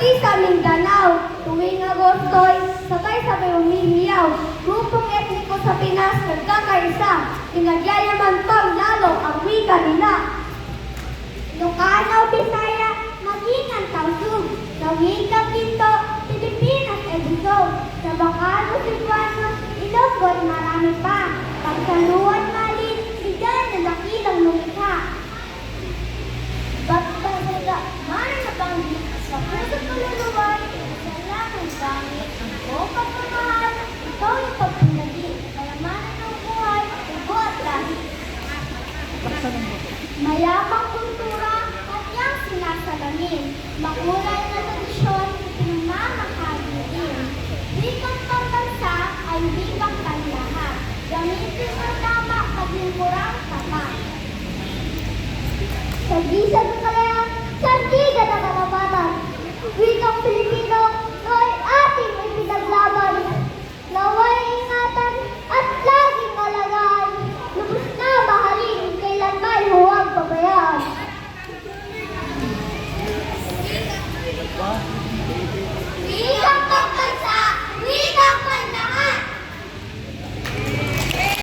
Pati sa Mindanao, tuwing Agosto'y sabay-sabay umihiyaw. Grupong etniko sa Pinas nagkakaisa, pinagyayaman pang lalo ang wika nila. Ilocano, Bisaya, maging ang Tausug, sa wika Pinto, Pilipinas ay busog. Sa Bacano, Cebuano, Ilonggo at marami pa. Pagsaluan malin, bigyan na dakilang lumikha. Bagbaga, mana na banggit, sa puso't kaluluwan, sa langit bangit, o pagmamahal, ikaw yung pagpinagi, kayamanan ng buhay, ugo at lahi. Mayamang kultura at iyang sinasalamin, makulay na tradisyon, pinamamahagi din. Wikang pambansa ay wikang kanlahat, gamitin mo tama paglingkurang tapat. Sa gisag ng kalayan, sa tiga ng karapatan, wikang Pilipino